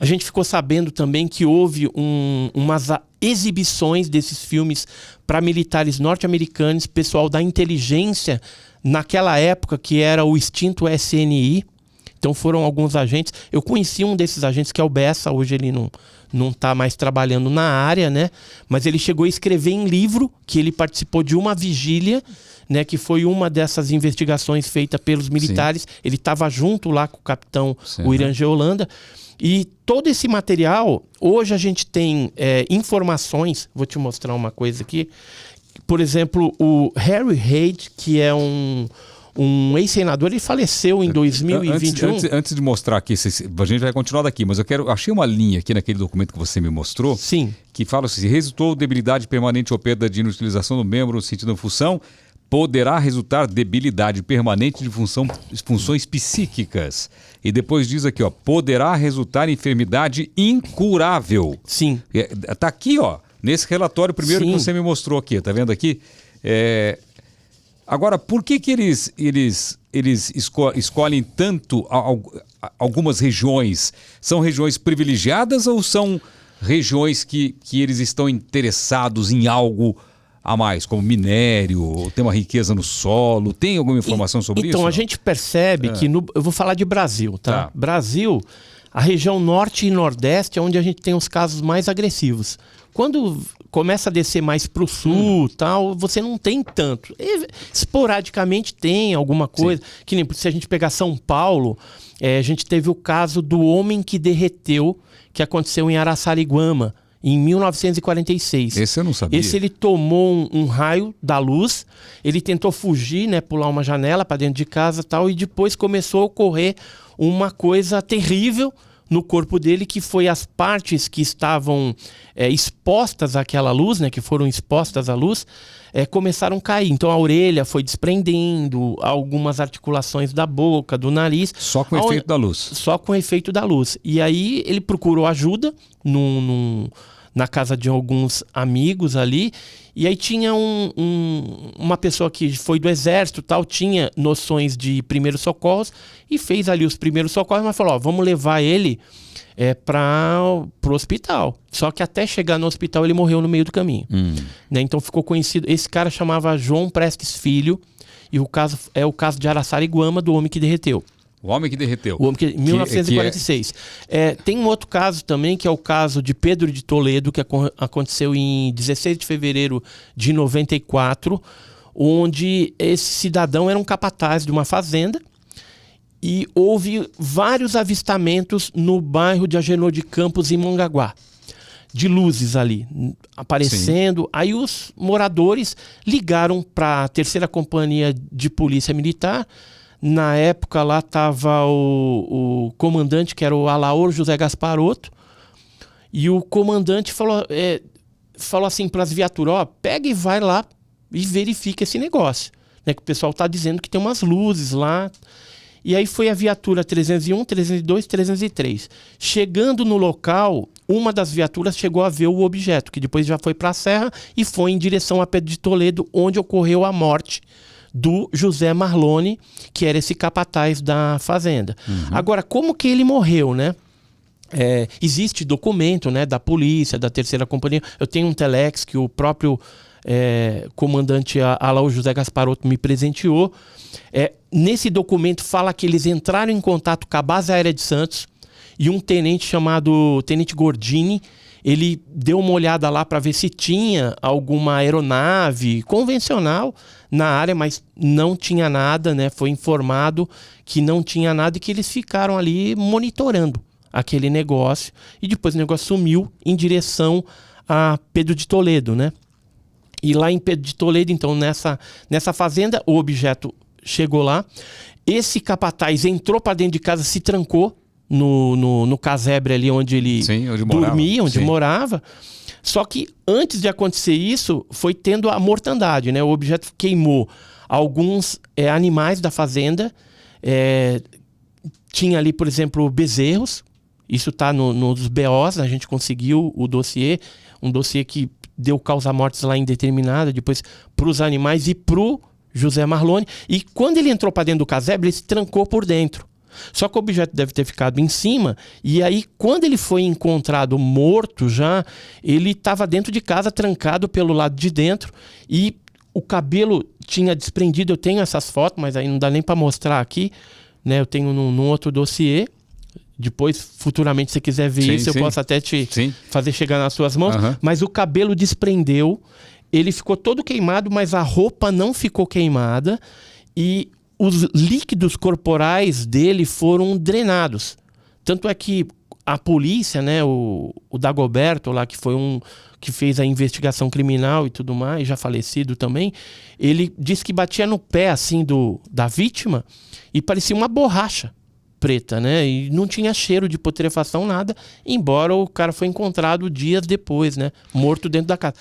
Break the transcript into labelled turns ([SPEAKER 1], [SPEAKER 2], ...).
[SPEAKER 1] A gente ficou sabendo também que houve umas exibições desses filmes para militares norte-americanos, pessoal da inteligência, naquela época que era o extinto SNI. Então foram alguns agentes. Eu conheci um desses agentes, que é o Bessa. Hoje ele não está mais trabalhando na área, né? Mas ele chegou a escrever em livro que ele participou de uma vigília, né, que foi uma dessas investigações feitas pelos militares. Sim. Ele estava junto lá com o capitão o Irangê Holanda. E todo esse material, hoje a gente tem informações, vou te mostrar uma coisa aqui. Por exemplo, o Harry Reid, que é um ex-senador, ele faleceu em 2021.
[SPEAKER 2] Antes de mostrar aqui, a gente vai continuar daqui, mas achei uma linha aqui naquele documento que você me mostrou.
[SPEAKER 1] Sim.
[SPEAKER 2] Que fala assim: resultou debilidade permanente ou perda de inutilização do membro no sentido da função, poderá resultar debilidade permanente de funções psíquicas. E depois diz aqui, ó, poderá resultar enfermidade incurável.
[SPEAKER 1] Sim.
[SPEAKER 2] Tá aqui, ó, nesse relatório primeiro que você me mostrou aqui, tá vendo aqui? Agora, por que eles escolhem tanto algumas regiões? São regiões privilegiadas ou são regiões que eles estão interessados em algo a mais, como minério, tem uma riqueza no solo? Tem alguma informação sobre isso?
[SPEAKER 1] Então, a gente percebe que eu vou falar de Brasil, tá? Brasil, a região norte e nordeste é onde a gente tem os casos mais agressivos. Quando começa a descer mais para o sul, tal, você não tem tanto. Esporadicamente tem alguma coisa. Sim. Que nem se a gente pegar São Paulo, a gente teve o caso do homem que derreteu, que aconteceu em Araçariguama, em 1946.
[SPEAKER 2] Esse eu não sabia.
[SPEAKER 1] Esse ele tomou um raio da luz, ele tentou fugir, né, pular uma janela para dentro de casa, tal, e depois começou a ocorrer uma coisa terrível no corpo dele, que foi as partes que estavam expostas àquela luz, né, que foram expostas à luz, começaram a cair. Então a orelha foi desprendendo, algumas articulações da boca, do nariz.
[SPEAKER 2] Só com o efeito da luz? Só
[SPEAKER 1] com o efeito da luz. E aí ele procurou ajuda na casa de alguns amigos ali, e aí tinha uma pessoa que foi do exército, tal, tinha noções de primeiros socorros e fez ali os primeiros socorros, mas falou, ó, vamos levar ele para o hospital. Só que até chegar no hospital ele morreu no meio do caminho. Né? Então ficou conhecido, esse cara chamava João Prestes Filho, e o caso é o caso de Araçariguama, do homem que derreteu.
[SPEAKER 2] O homem que derreteu.
[SPEAKER 1] O homem que, 1946. Tem um outro caso também, que é o caso de Pedro de Toledo, que aconteceu em 16 de fevereiro de 94, onde esse cidadão era um capataz de uma fazenda e houve vários avistamentos no bairro de Agenor de Campos, em Mongaguá, de luzes ali aparecendo. Sim. Aí os moradores ligaram para a 3ª Companhia de Polícia Militar. Na época lá estava o comandante, que era o Alaor José Gasparotto, e o comandante falou assim para as viaturas, ó, pega e vai lá e verifica esse negócio, né, que o pessoal está dizendo que tem umas luzes lá. E aí foi a viatura 301, 302, 303. Chegando no local, uma das viaturas chegou a ver o objeto, que depois já foi para a serra e foi em direção a Pedro de Toledo, onde ocorreu a morte do José Marlone, que era esse capataz da fazenda. Agora, como que ele morreu, né? Existe documento, né, da polícia, da 3ª Companhia. Eu tenho um telex que o próprio comandante Alaor José Gasparotto me presenteou. Nesse documento fala que eles entraram em contato com a base aérea de Santos, e um tenente chamado Tenente Gordini, ele deu uma olhada lá para ver se tinha alguma aeronave convencional na área, mas não tinha nada, né? Foi informado que não tinha nada e que eles ficaram ali monitorando aquele negócio, e depois o negócio sumiu em direção a Pedro de Toledo, né? E lá em Pedro de Toledo, então, nessa fazenda, o objeto chegou lá. Esse capataz entrou para dentro de casa, se trancou no casebre ali onde ele dormia, onde morava. Só que antes de acontecer isso, foi tendo a mortandade, né? O objeto queimou alguns animais da fazenda. Tinha ali, por exemplo, bezerros. Isso está nos BOs, a gente conseguiu o dossiê. Um dossiê que deu causa-mortes lá indeterminada, depois para os animais e para o José Marlone. E quando ele entrou para dentro do casebre, ele se trancou por dentro. Só que o objeto deve ter ficado em cima, e aí quando ele foi encontrado morto já, ele estava dentro de casa, trancado pelo lado de dentro, e o cabelo tinha desprendido. Eu tenho essas fotos, mas aí não dá nem para mostrar aqui, né? Eu tenho num outro dossiê. Depois, futuramente, se você quiser ver isso, eu posso até te fazer chegar nas suas mãos. Mas o cabelo desprendeu, ele ficou todo queimado, mas a roupa não ficou queimada e os líquidos corporais dele foram drenados. Tanto é que a polícia, né, o Dagoberto lá, que foi que fez a investigação criminal e tudo mais, já falecido também, ele disse que batia no pé assim da vítima e parecia uma borracha preta, né? E não tinha cheiro de putrefação, nada, embora o cara foi encontrado dias depois, né? Morto dentro da casa.